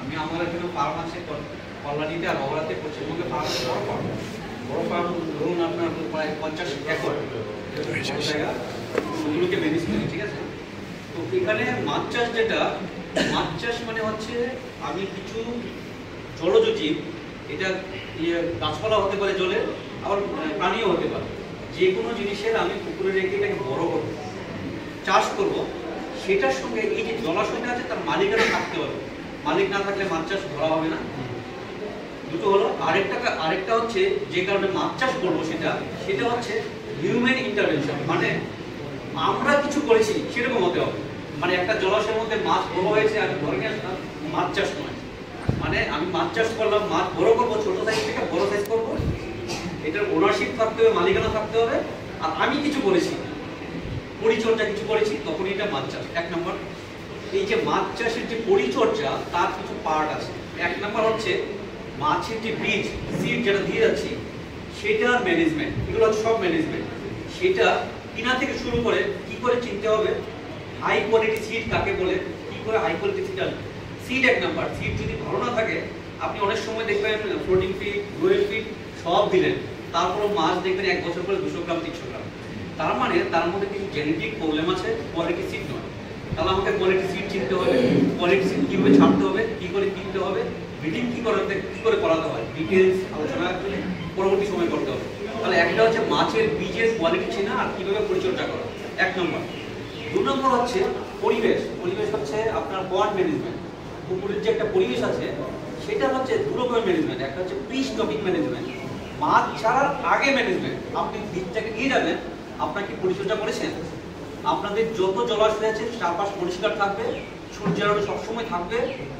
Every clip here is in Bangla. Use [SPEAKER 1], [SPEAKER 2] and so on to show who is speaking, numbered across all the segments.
[SPEAKER 1] আমি আমার এখানে ফার্ম আছে কল্যাণীতে আর বগুড়াতে পশ্চিমবঙ্গে ফার্ম আছে, বড় ফার্ম ধরুন আপনার প্রায় 50 একর জায়গা ওগুলোকে ম্যানেজ করি, ঠিক আছে। তো এখানে মাছ চাষ যেটা, মাছ চাষ মানে হচ্ছে আমি কিছু জলজ জীব, এটা গাছপালা হতে পারে জলে, আবার প্রাণীও হতে পারে, যে কোনো জিনিসের আমি পুকুরে রেখে এটাকে বড় করবো, চাষ করব, সেটার সঙ্গে এই যে জলাশয়টা আছে তার মালিকানা থাকতে হবে, মালিক না থাকলে মাছ চাষ ধরা হবে না। দুটো হলো। আরেকটা হচ্ছে যে কারণে মাছ চাষ করবো সেটা হচ্ছে হিউম্যান ইন্টারভেনশন, মানে আমরা কিছু করেছি সেরকম হতে হবে। মানে একটা জলাশয়ের মধ্যে মাছ বড় হয়েছে, আমি ধরে নিয়ে আসলাম, মাছ চাষ নয়, মানে আমি মাছ চাষ করলাম, মাছ বড় করবো, ছোট সাইজ থেকে বড় সাইজ করবো, এটার ওনারশিপ থাকতে হবে, মালিকানা থাকতে হবে, আর আমি কিছু করেছি, পরিচর্যা কিছু করেছি, তখন এটা মাছ চাষ। এক নম্বর, এই যে মাছ চাষের যে পরিচর্যা তার কিছু পার্ট আছে। এক নম্বর হচ্ছে মাছের যে বীজ, সিড যেটা দিয়ে যাচ্ছি সেটার ম্যানেজমেন্ট, এগুলো হচ্ছে সব ম্যানেজমেন্ট। সেটা কিনা থেকে শুরু করে কি করে চিনতে হবে হাই কোয়ালিটি সিড কাকে বলে, কি করে হাই কোয়ালিটি সিড আসবে। সিড এক নাম্বার, সিড যদি ভালো না থাকে আপনি অনেক সময় দেখবেন ফ্লোটিং ফিড, গ্রোয়েল ফিড সব দিলেন, তারপরও মাছ দেখবেন 1 বছর পরে 200 গ্রাম 300 গ্রাম, তার মানে তার মধ্যে কিছু জেনেটিক প্রবলেম আছে, কোয়ালিটি সিড নয়। তাহলে আমাকে কোয়ালিটি সিড চিনতে হবে, কোয়ালিটি সিড কীভাবে ছাড়তে হবে, কী করে কিনতে হবে, ব্রিডিং কী করে করাতে হয়, ডিটেলস আলোচনা পরবর্তী সময় করতে হবে। তাহলে একটা হচ্ছে মাছের বীজের কোয়ালিটি চেনা আর কীভাবে পরিচর্যা করা, 1 নম্বর। 2 নম্বর হচ্ছে পরিবেশ। পরিবেশ হচ্ছে আপনার পন্ড ম্যানেজমেন্ট, পুকুরের যে একটা পরিবেশ আছে সেটা হচ্ছে 2 রকমের ম্যানেজমেন্ট। একটা হচ্ছে প্রি স্টকিং ম্যানেজমেন্ট, মাছ ছাড়ার আগে ম্যানেজমেন্ট। আপনি বীজটাকে নিয়ে যাবেন, আপনাকে পরিচর্যা করেছেন, আপনাদের যত জলাশয় আছে চারপাশ পরিষ্কার থাকবে, সূর্যের আলো সবসময় থাকবে,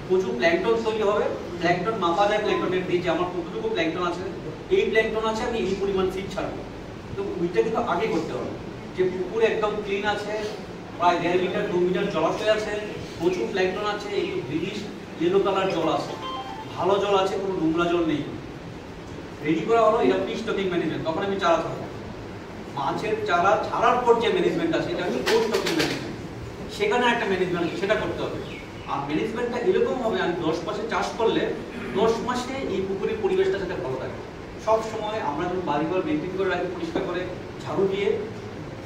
[SPEAKER 1] প্রচুর প্ল্যাঙ্কটন তৈরি হবে, প্ল্যাঙ্কটন মাপা যায় প্ল্যাঙ্কটনের বীজ, আমার কতটুকু প্ল্যাঙ্কটন আছে, এই প্ল্যাঙ্কটন আছে, আমি এই পরিমাণ সিড ছাড়বো। তো ওইটা কিন্তু আগে করতে হবে, যে পুকুর একদম ক্লিন আছে, প্রায় 1.5 মিটার 2 মিটার জলাশয় আছে, প্রচুর প্ল্যাঙ্কটন আছে, একটু গ্রিনিশ ইয়েলো কালার জল আছে, ভালো জল আছে, কোনো নোংরা জল নেই, রেডি করা হলো, এটা প্রি স্টকিং ম্যানেজমেন্ট। তখন আমি চারা ছাড়বো। মাছের চারা ছাড়ার পর যে ম্যানেজমেন্ট আছে এটা হচ্ছে পোস্ট স্টকিং ম্যানেজমেন্ট, সেখানে একটা ম্যানেজমেন্ট সেটা করতে হবে। আর ম্যানেজমেন্টটা এরকম হবে, আমি 10 মাসে চাষ করলে 10 মাসে এই পুকুরের পরিবেশটা যাতে ভালো থাকে। সব সময় আমরা যখন বাড়িঘর মেনটেন করে রাখি, পরিষ্কার করে ঝাড়ু দিয়ে,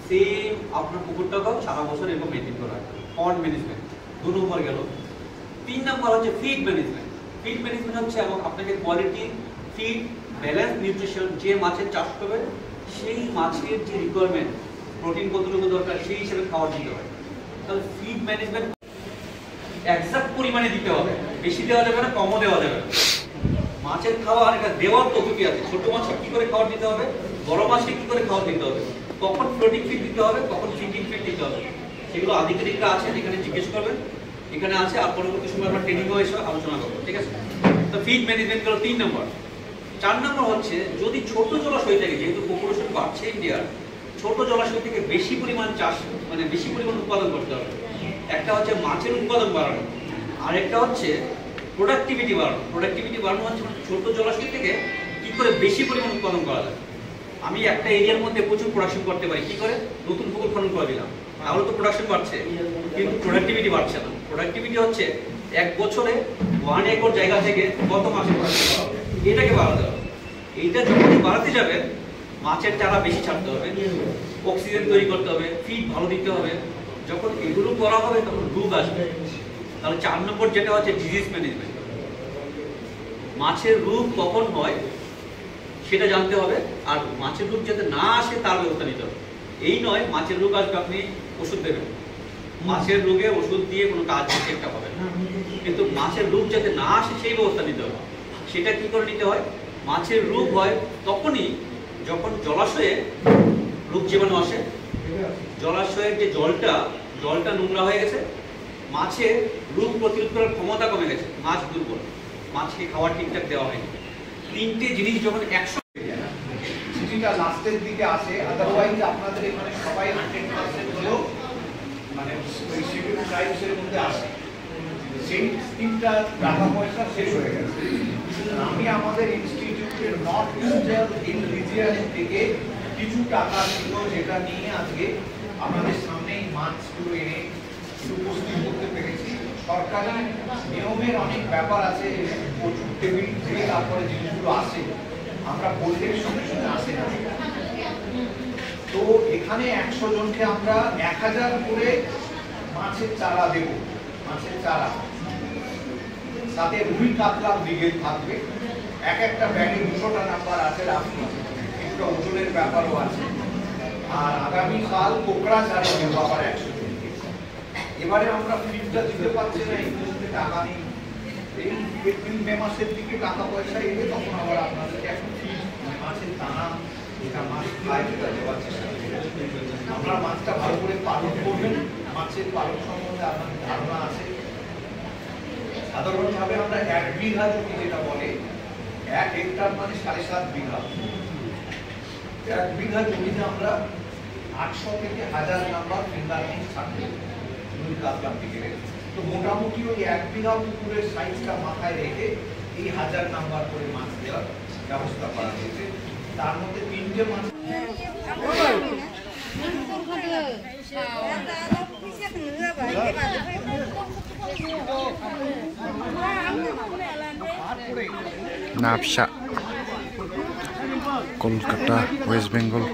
[SPEAKER 1] সেম আপনার পুকুরটাকেও সারা বছর এরকম মেনটেন করা হয়। পন্ড ম্যানেজমেন্ট 2 নম্বর গেল। 3 নম্বর হচ্ছে ফিড ম্যানেজমেন্ট। ফিড ম্যানেজমেন্ট হচ্ছে এবং আপনাকে কোয়ালিটি ফিড, ব্যালেন্স নিউট্রিশন, যে মাছের চাষ করবে সেই মাছের যে রিকোয়ারমেন্ট, প্রোটিন কতটুকু দরকার সেই হিসেবে খাবার দিতে হয়। তাহলে ফিড ম্যানেজমেন্ট এক্সাক্ট পরিমাণে দিতে হবে, বেশি দেওয়া যাবে না, কমও দেওয়া যাবে না। মাছের খাবার এটা দেওয়ার পদ্ধতি আছে, ছোট মাছে কি করে খাবার দিতে হবে, বড় মাছে কি করে খাবার দিতে হবে, কখন ফ্লোটিং ফিড দিতে হবে, কখন ফিডিং ফিড দিতে হবে, সেগুলো আধিকারিকরা আছে, এখানে জিজ্ঞেস করবেন, এখানে আছে, আর পরবর্তী সময় আমরা ট্রেনিংও এসে আলোচনা করবো, ঠিক আছে। তো ফিড ম্যানেজমেন্ট গেল 3 নম্বর। 4 নম্বর হচ্ছে যদি ছোট জলাশয় থেকে, যেহেতু পপুলেশন বাড়ছে ইন্ডিয়ার, ছোট জলাশয় থেকে বেশি পরিমাণ চাষ, মানে বেশি পরিমাণ উৎপাদন করতে হবে। একটা হচ্ছে মাছের উৎপাদন বাড়ানো, আর একটা হচ্ছে প্রোডাক্টিভিটি বাড়ানো। প্রোডাক্টিভিটি বাড়ানো হচ্ছে ছোট জলাশয় থেকে কি করে বেশি পরিমাণ উৎপাদন করা যায়। আমি একটা এরিয়ার মধ্যে প্রচুর প্রোডাকশন করতে পারি, কি করে, নতুন পুকুর খনন করে দিলাম, তাহলে তো প্রোডাকশন বাড়ছে, কিন্তু প্রোডাক্টিভিটি বাড়ছে না। প্রোডাক্টিভিটি হচ্ছে 1 বছরে 1 একর জায়গা থেকে কত মাছের প্রোডাকশন করা হবে, এটাকে বাড়াতে হবে। এইটা যখন বাড়াতে যাবে, মাছের চারা বেশি ছাড়তে হবে, অক্সিজেন তৈরি করতে হবে, ফিড ভালো দিতে হবে। যখন এগুলো করা হবে তখন রোগ আসবে। তাহলে 4 নম্বর যেটা হচ্ছে ডিজিজ ম্যানেজমেন্ট, মাছের রোগ কখন হয় সেটা জানতে হবে, আর মাছের রোগ যাতে না আসে তার ব্যবস্থা নিতে হবে। এই নয় মাছের রোগ আসবে আপনি ওষুধ দেবেন, মাছের রোগে ওষুধ দিয়ে কোনো কাজ একটা হবে না, কিন্তু মাছের রোগ যাতে না আসে সেই ব্যবস্থা নিতে হবে। সেটা কি করে নিতে হয়, মাছের রোগ হয় তখনই যখন জলাশয়ে রোগ জীবাণু আসে, জলাশয়ের যে জলটা নোংরা হয়ে গেছে, মাছের রোগ প্রতিরোধ করার ক্ষমতা কমে গেছে, মাছ দুর্বল, মাছকে খাবার ঠিকঠাক দেওয়া হয়নি। 3টে জিনিস যখন 100
[SPEAKER 2] চিঠিটা লাস্টের দিকে আসে, আদারওয়াইজ আপনাদের এখানে সবাই 100% হলেও মানে ওই শিডিউল ট্রাইবসের মধ্যে আসে, সেই স্কিমটা টাকা পয়সা শেষ হয়ে গেছে। আমি আমাদের ইনস্টিটিউটের নর্থ ইস্টার্ন রিজিয়ন থেকে কিছু টাকা ছিল, যেটা নিয়ে আজকে আপনাদের সামনে এই মাছগুলো এনে উপস্থিত করতে পেরেছি। সরকারি নিয়মের অনেক ব্যাপার আছে, প্রচুর টেবিল থেকে তারপরে জিনিসগুলো আসে, আমরা বললে সঙ্গে সঙ্গে আসে না। তো এখানে 100 জনকে আমরা 1000 করে মাছের চারা দেব, মাছের চারা, তাতে রুই কাতলা ব্রিগেড থাকবে। একটা ব্যাগে 200টা নাম্বার আছে, রাখি একটা ওজনের ব্যাপারও আছে। আর আগামীকাল কোকড়া চারা দেবো আবার 100 জনকে। এবারে আমরা ফিডটা দিতে পারছি না, এই মুহূর্তে টাকা নেই। এই এপ্রিল মে মাসের দিকে টাকা পয়সা এলে তখন আবার আপনাদেরকে একটা ফিড, মাছের দানা, যেটা মাছ খায় সেটা দেওয়ার চেষ্টা করবেন। আপনারা মাছটা ভালো করে পালন করবেন, মাছের পালন সম্বন্ধে আপনাদের ধারণা আছে। সাধারণভাবে আমরা 1 বিঘা জমি যেটা বলে, 1 হেক্টর মানে 7.5 বিঘা। 1 বিঘা জমিতে আমরা 800 থেকে 1000 নাম্বার ফিঙ্গারপ্রিন্ট থাকবে রুই কাতলা ব্রিগেডের। তো মোটামুটি ওই 1 বিঘা পুকুরের সাইজটা মাথায় রেখে এই 1000 নাম্বার করে মাছ দেওয়ার ব্যবস্থা করা হয়েছে। তার মধ্যে 3টে মাছ
[SPEAKER 3] নাফসা, কলকাতা, ওয়েস্ট বেঙ্গল।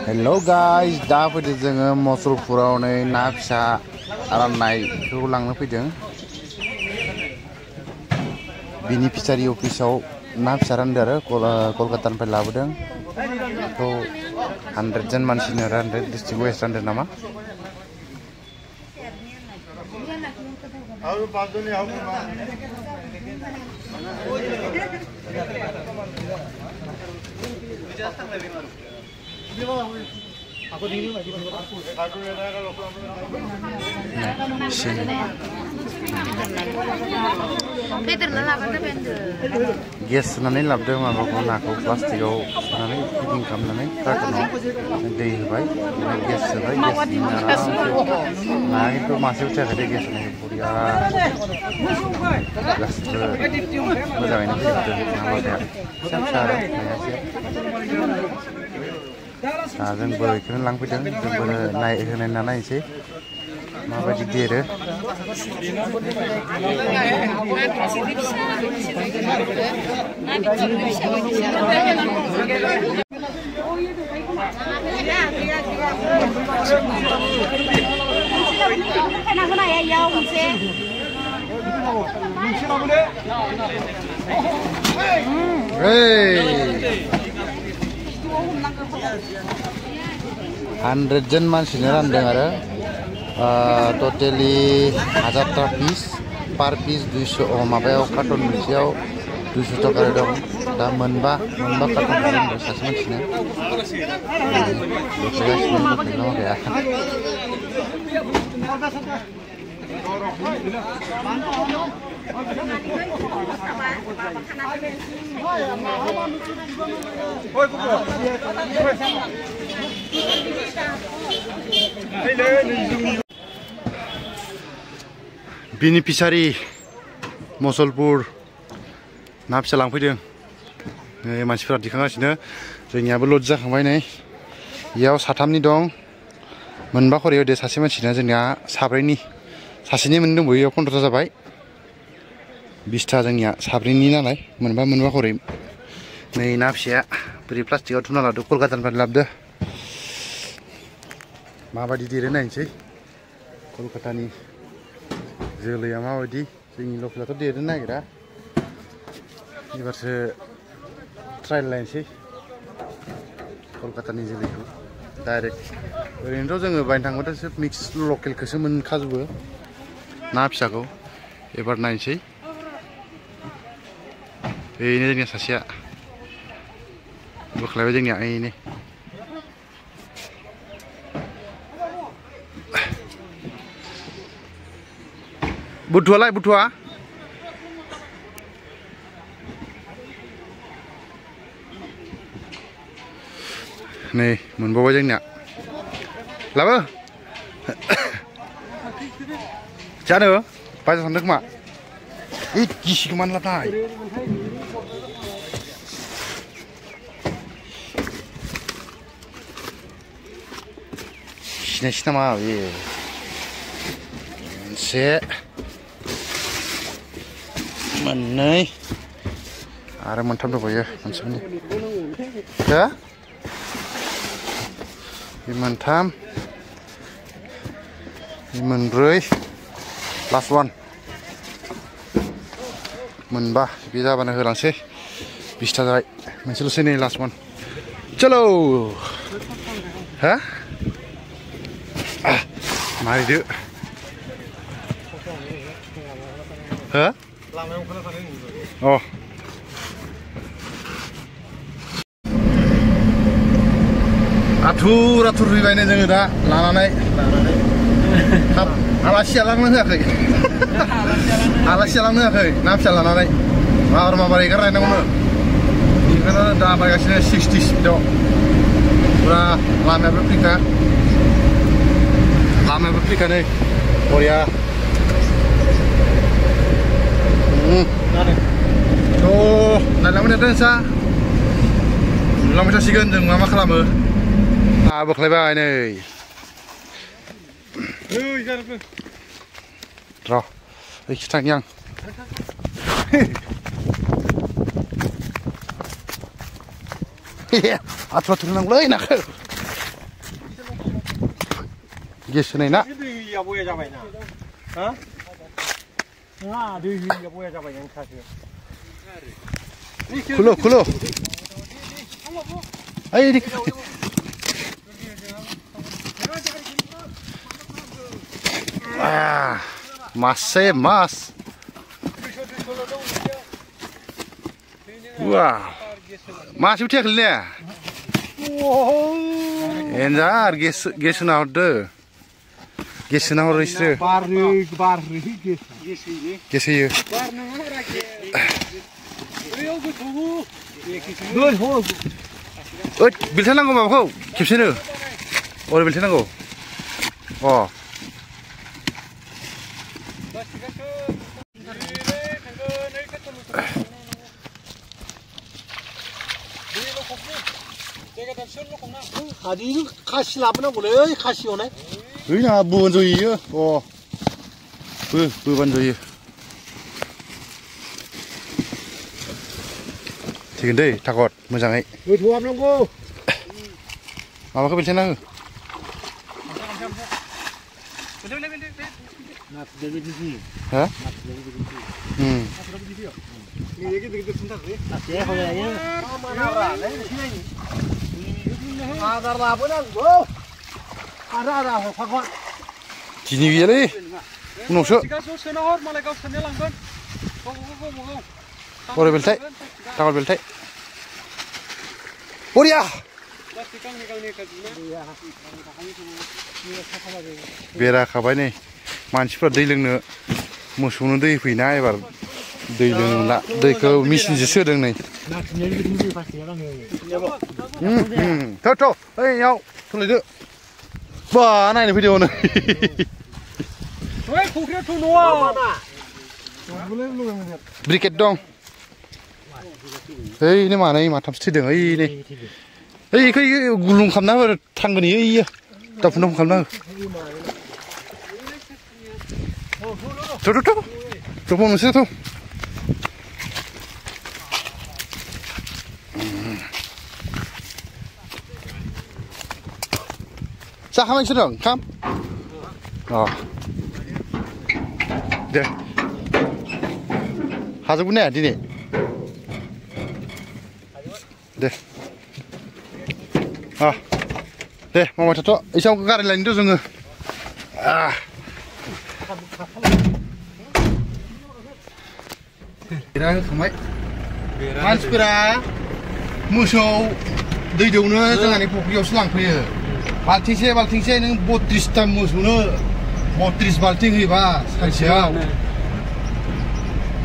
[SPEAKER 3] Hello guys, दा फैदों जोङो मसलपुराव नै ना फिसा राननायखौ लांनो फैदों। बिनि फिसारि अफिसाव ना फिसा रानदों आरो कलकातानिफ्राय लाबोदों। बेखौ 100 जन मानसिनो रानदों, डिस्ट्रिक्ट वेस्ट रानदों नामा? गेस सोनानै लाबोदों माबाखौ, नाखौ प्लास्टिकआव सोनानै पेकिं खालामनानै कार्टुनाव दै होबाय, गेस सोबाय, ना खिन्थु मासे उठायाखै गेस होनायखौ बरिया गासिबो मोजाङैनो फैजोबदों। ना माबाया फिसा फिसा आरो नाया जोंबो बेखौनो लांफैदों, जोंबो होनायना नायनोसै माबायदि देरो। Hundred জন मानसिनो रानदों आरो टटेलि 1000टा पिस, पार पिस 200, माबायाव कार्टन मोनसेयाव 200 टाका दं। दा मोनबा कार्टन रानदों सासे मानसिनो। बेनिफिसारि मसलपुर ना फिसा लांफैदों, मानसिफोरा दिखांगासिनो। जोंनियाबो लड जाखांबाय नै, इयाव 3नि दं, मोनबा खरियाव दे सासे मानसिना, जोंनिया साब्रैनि, सासेनि मोननै दंबावो, इयाव 15टा जाबाय। 20टा जोंनिया साब्रैनि नालाय, मोनबा खरि। नै ना फिसाया बोरै प्लास्टिकआव थुना लादों, कलकातानिफ्राय लाबोदों। माबायदि देरो नायनोसै कलकातानि जोलैया माबायदि। जोंनि लकेलाथ' देरनो नागिरा, एबारसो ट्रायल लायनोसै कलकातानि जोलैखौ डाइरेक्ट। ओरैनोथ' जोङो बायनो थांबाथाय सोब मिक्स लकेलखौसो मोनखाजोबो ना फिसाखौ। एबार नायनोसै। बेनो जोंनिया सासेया बोख्लायबाय, जोंनिया ओइनो। बुथुआलाय बुथुआ Nih, menbawa aja nyak. Lapa? Cari, pasal sandak mak. Kisi kemana lah tay? Sini mah, se, mana? Ada mantap tu boleh, macam ni. Ya? Mantap. Menrui. Last one. Menbah, bisa mana helang sih? Bisa tak? Mencelu sini last one. Celo. Hah? Mari dulu. Hah? Oh. Atur ribainnya jangan dah, lananai. Hap, alas jalan mana kau? Alas jalan mana kau? Nafs jalan lananai. Mawar mawar ikan lain mana? Ikan dah apa kasihnya 60 speed. Pura lama berpika. Lama berpika nih. Korea. Tuh, nanti mana dansa? Lama kita sigan jeng mama kelama. Berkelebai nih. Terus, kita yang. Atur nang lei nak. Yes ni nak.
[SPEAKER 4] Ya boleh capai nak. Hah? Nah, dia boleh capai yang kasih.
[SPEAKER 3] Kulo. Ayo di. Masih mas. Wow. Masih udah kelihatan. Enjar, gesu na order. Gesu na order istri.
[SPEAKER 4] Barri.
[SPEAKER 3] Gesu ye. Bil tanang ko kau. Kipsinu. Or bil tanang ko. Oh.
[SPEAKER 4] Adi kasih apa nak boleh? Kasih orang.
[SPEAKER 3] Ini nak bukan joy ya. Oh. Bukan joy. Tiga deh, takut, macam ni.
[SPEAKER 4] Tuam nunggu.
[SPEAKER 3] Apa kau bincang nak? Hah?
[SPEAKER 4] Ini kita sebentar deh. Asyik kau ya. Mana orang? Ada apa nunggu? Ada fakwa.
[SPEAKER 3] Kini dia ni. Nusuk.
[SPEAKER 1] Jika senahor malah kau senelangkan. Kau.
[SPEAKER 3] Boleh beltai. Takut beltai. Oh dia. Bera kabai ni. Manusia दै लोंनो मोसौनो दै फैना एबार दै लोंला दैखौ मेसिनजों सोदों नै थ' ओइ याव थलायदो बा नायनो फैदो नै
[SPEAKER 1] ओइ फुख्रियाव न'आ
[SPEAKER 3] ब्रिकेट दं ओइ नै मानै माथामसो थैदों ओइ नै ओइ इखौ गुलुं खालामना थांगोन इयो दाफुन खालामना Tuh, manusia tuh. Sah kamu sedang, kam? Oh, deh. Hasil punya di ni. Deh. Deh, mama tato. Isau kekar lain tu sungguh. Kira kemai. Manusia musuh दै दौनो जोंहानि फुख्रियावसो लांफैयो बाल्थिंसे नों 32 मोसौनो 32 बाल्थिं होयोबा सानसेयाव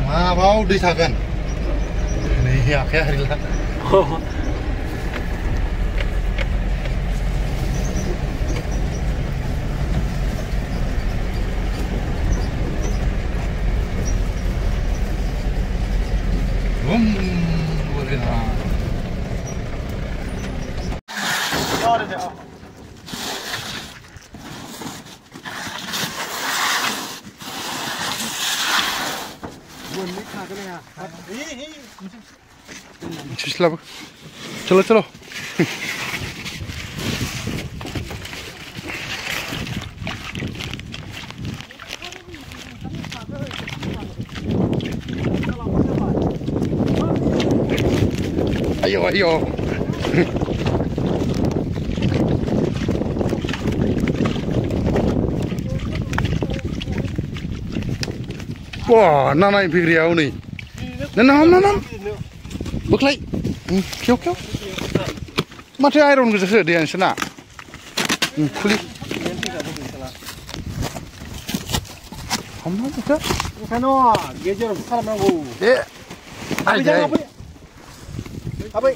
[SPEAKER 3] माबाव दै थागोन नै आखाया हारिला Silabu. Chalo chalo. Ayo ayo. Wah, nanai bigriau nih. Nanam. Buklai. Kyo. Mati iron gitu dia sana. Kulit. Kamu apa?
[SPEAKER 4] Kano, gejer besar manggu.
[SPEAKER 3] Aja.
[SPEAKER 4] Apa?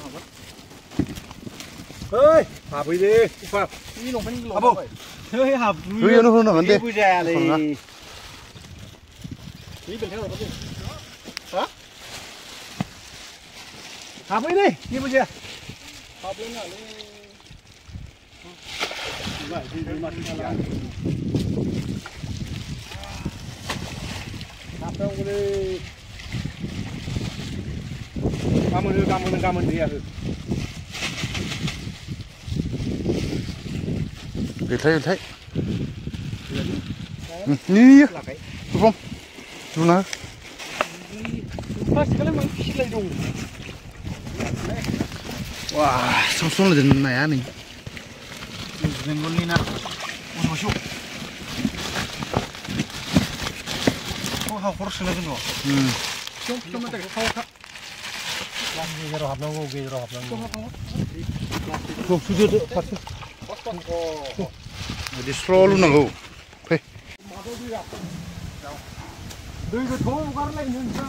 [SPEAKER 4] Hei, apa ini? Ini lompat ini lompat. Apa? Hei, apa?
[SPEAKER 3] Hei, anu nanti.
[SPEAKER 4] Ibu jale. Ini bentar apa sih? Hah? Apa ini? Ibu jale. Apa ini? Enggak, ini masih jalan. Apa yang boleh? Kamu dia.
[SPEAKER 3] Thấy. Nih. Không. Chú nào? Wah, xuống là dần này anh.
[SPEAKER 4] Dần con đi nào. Ôi trời. How horse na gano. Cuma tak kau kak. Gejer hab nang go. Kau sudah tu pasti.
[SPEAKER 3] Jadi slow lu nang go. Hei.
[SPEAKER 4] Dui go thong kar lai nun sa.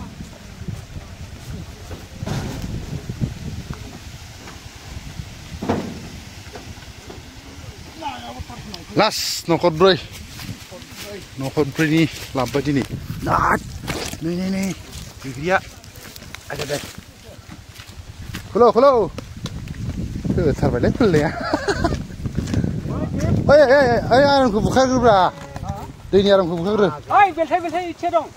[SPEAKER 3] Last nokot bro. Nokot bro ni lambat ini. Nah, nih. Dia ada deh. Hello. Thar balik phul ya. Oi, orang ku buka dulu bra. Ini orang ku buka dulu.
[SPEAKER 4] Oi, belai iche dong.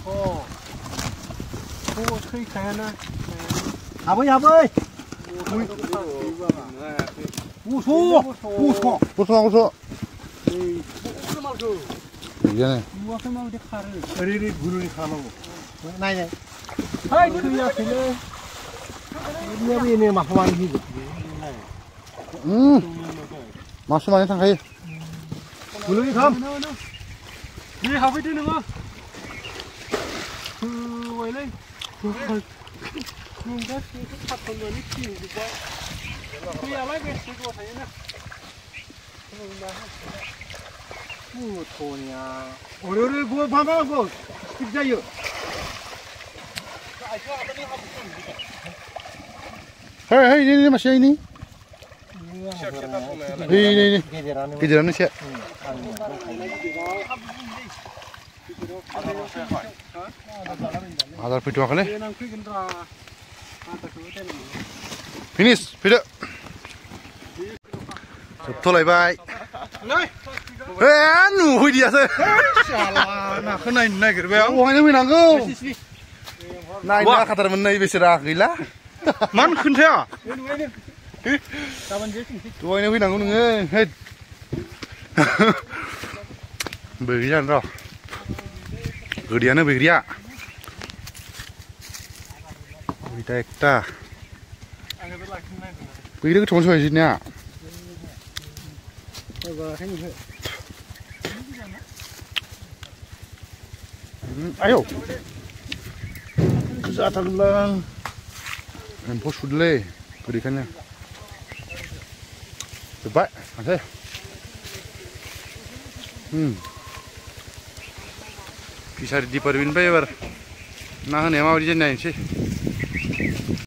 [SPEAKER 4] Oh. Oh, khui kaya na. Apa ya, boy?
[SPEAKER 3] Usah. Iya nih.
[SPEAKER 4] Ini guru ni khana mo. Nai. Hai, tu ya sini. Ini mahwan gitu.
[SPEAKER 3] Masuk mana tangkai?
[SPEAKER 4] Guru ni kham. Ni hafi tu ni mo. Wei lai. Nunggu sih satu menit sih juga. Dia lagi sih gua tanya. Tonya. Ore gua bama gua. Kerja yuk.
[SPEAKER 3] Hei, ini masih ini. Ini. Kejaran siap. Ada video kali. Finish video. Tolai bye. Anu dia tu. Salah, nak kena naik kerja. Wah ini mana go? Naik nak khatar mana ibu serah gila. Man kunci. Wah ini mana go ni? Hei. Berian roh. Gediana beria. Kita ekta. Beria tu macam ni ya. Ayo. Kesatan lang. Empos sudah berikannya. Cepat, ada. Bisa di perwin bayar. Nah, ni mau dijadiin sih.